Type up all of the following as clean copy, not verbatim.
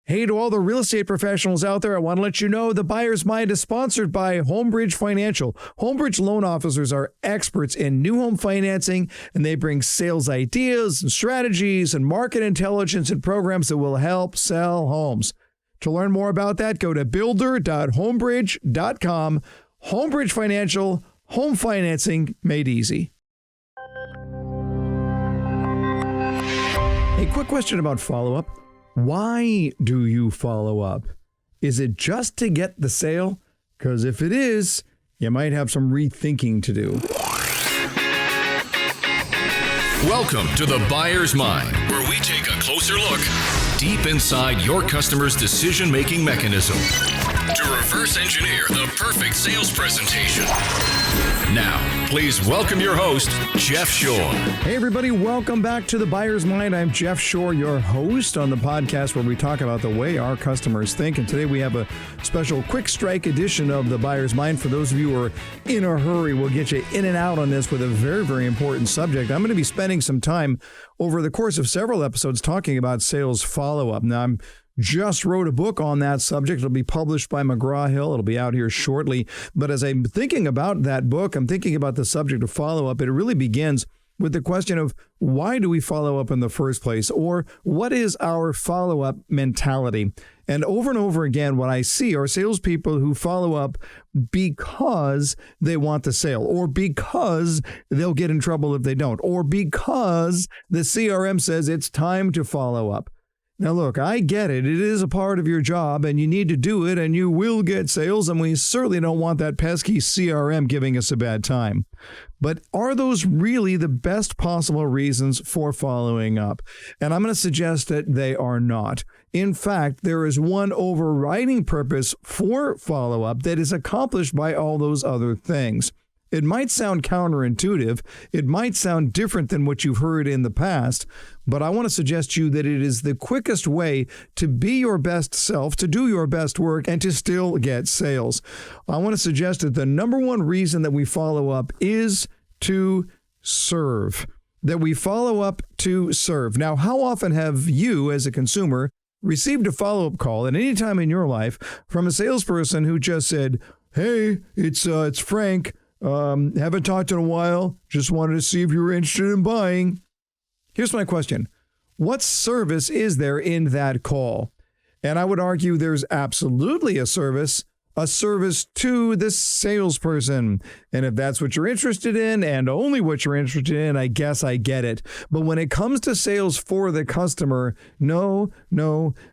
Hey, to all the real estate professionals out there, I want to let you know the Buyer's Mind is sponsored by Homebridge Financial. Homebridge loan officers are experts in new home financing, and they bring sales ideas and strategies and market intelligence and programs that will help sell homes. To learn more about that, go to builder.homebridge.com. Homebridge Financial, home financing made easy. A quick question about follow-up. Why do you follow up? Is it just to get the sale? Because if it is, you might have some rethinking to do. Welcome to the Buyer's Mind, where we take a closer look deep inside your customer's decision-making mechanism to reverse engineer the perfect sales presentation. Now, please welcome your host, Jeff Shore. Hey, everybody. Welcome back to the Buyer's Mind. I'm Jeff Shore, your host on the podcast where we talk about the way our customers think. And today we have a special quick strike edition of the Buyer's Mind. For those of you who are in a hurry, we'll get you in and out on this with a very, very important subject. I'm going to be spending some time over the course of several episodes talking about sales follow-up. Now, I'm just wrote a book on that subject. It'll be published by McGraw-Hill. It'll be out here shortly. But as I'm thinking about that book, I'm thinking about the subject of follow-up. It really begins with the question of why do we follow up in the first place? Or what is our follow-up mentality? And over again, what I see are salespeople who follow up because they want the sale, or because they'll get in trouble if they don't, or because the CRM says it's time to follow up. Now, look, I get it. It is a part of your job, and you need to do it, and you will get sales, and we certainly don't want that pesky CRM giving us a bad time. But are those really the best possible reasons for following up? And I'm going to suggest that they are not. In fact, there is one overriding purpose for follow-up that is accomplished by all those other things. It might sound counterintuitive. It might sound different than what you've heard in the past, but I want to suggest to you that it is the quickest way to be your best self, to do your best work, and to still get sales. I want to suggest that the number one reason that we follow up is to serve. That we follow up to serve. Now, how often have you, as a consumer, received a follow-up call at any time in your life from a salesperson who just said, "Hey, it's Frank. Haven't talked in a while. Just wanted to see if you were interested in buying." Here's my question. What service is there in that call? And I would argue there's absolutely a service to the salesperson. And if that's what you're interested in and only what you're interested in, I guess I get it. But when it comes to sales for the customer, no,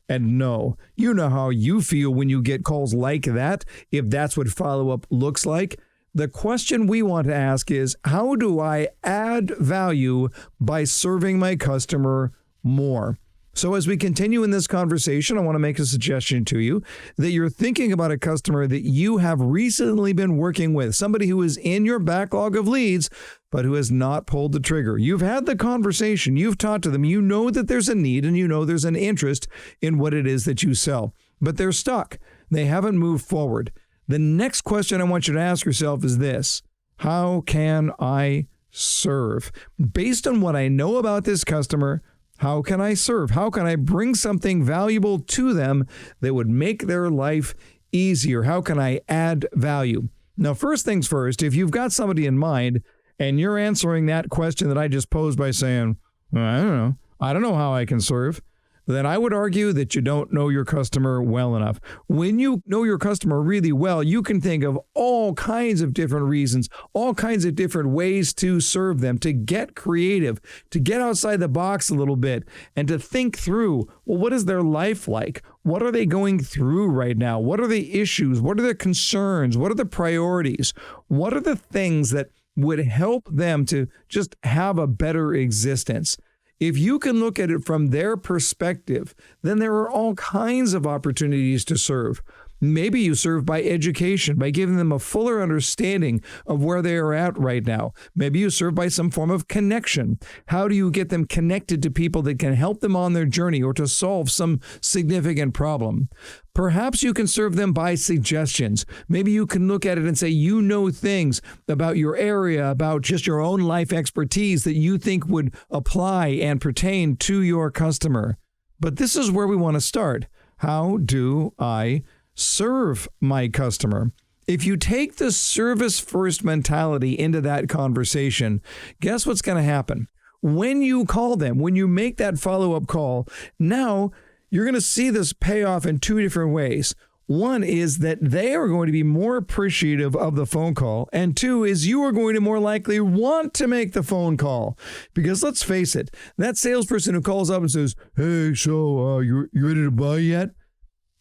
and no. You know how you feel when you get calls like that, if that's what follow-up looks like. The question we want to ask is, how do I add value by serving my customer more? So as we continue in this conversation, I want to make a suggestion to you that you're thinking about a customer that you have recently been working with, somebody who is in your backlog of leads, but who has not pulled the trigger. You've had the conversation, you've talked to them, you know that there's a need and you know there's an interest in what it is that you sell, but they're stuck. They haven't moved forward. The next question I want you to ask yourself is this: how can I serve? Based on what I know about this customer, how can I serve? How can I bring something valuable to them that would make their life easier? How can I add value? Now, first things first, if you've got somebody in mind and you're answering that question that I just posed by saying, well, I don't know how I can serve, then I would argue that you don't know your customer well enough. When you know your customer really well, you can think of all kinds of different reasons, all kinds of different ways to serve them, to get creative, to get outside the box a little bit, and to think through, well, what is their life like? What are they going through right now? What are the issues? What are the concerns? What are the priorities? What are the things that would help them to just have a better existence? If you can look at it from their perspective, then there are all kinds of opportunities to serve. Maybe you serve by education, by giving them a fuller understanding of where they are at right now. Maybe you serve by some form of connection. How do you get them connected to people that can help them on their journey or to solve some significant problem? Perhaps you can serve them by suggestions. Maybe you can look at it and say, you know things about your area, about just your own life expertise that you think would apply and pertain to your customer. But this is where we want to start. How do I serve my customer? If you take the service first mentality into that conversation, guess what's going to happen? When you call them, when you make that follow-up call, now you're going to see this pay off in two different ways. One is that they are going to be more appreciative of the phone call. And two is you are going to more likely want to make the phone call. Because let's face it, that salesperson who calls up and says, hey, so you ready to buy yet?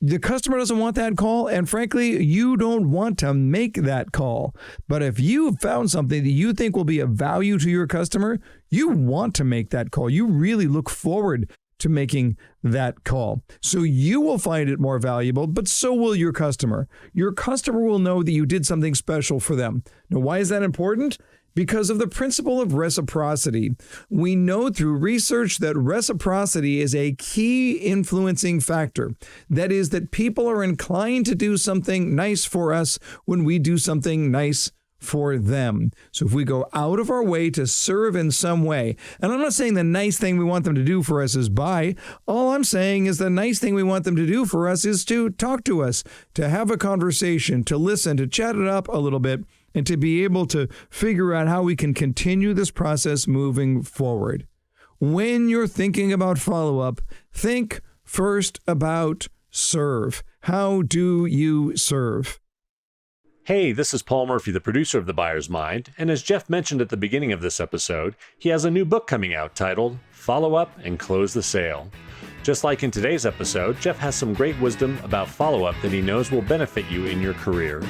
The customer doesn't want that call, and frankly, you don't want to make that call. But if you found something that you think will be of value to your customer, you want to make that call. You really look forward to making that call. So you will find it more valuable, but so will your customer. Your customer will know that you did something special for them. Now, why is that important? Because of the principle of reciprocity. We know through research that reciprocity is a key influencing factor. That is, that people are inclined to do something nice for us when we do something nice for them. So if we go out of our way to serve in some way, and I'm not saying the nice thing we want them to do for us is buy. All I'm saying is the nice thing we want them to do for us is to talk to us, to have a conversation, to listen, to chat it up a little bit, and to be able to figure out how we can continue this process moving forward. When you're thinking about follow-up, think first about serve. How do you serve? Hey, this is Paul Murphy, the producer of The Buyer's Mind, and as Jeff mentioned at the beginning of this episode, he has a new book coming out titled Follow Up and Close the Sale. Just like in today's episode, Jeff has some great wisdom about follow-up that he knows will benefit you in your career.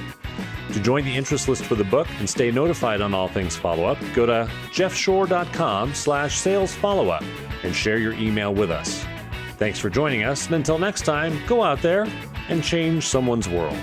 To join the interest list for the book and stay notified on all things follow-up, go to jeffshore.com/salesfollowup and share your email with us. Thanks for joining us, and until next time, go out there and change someone's world.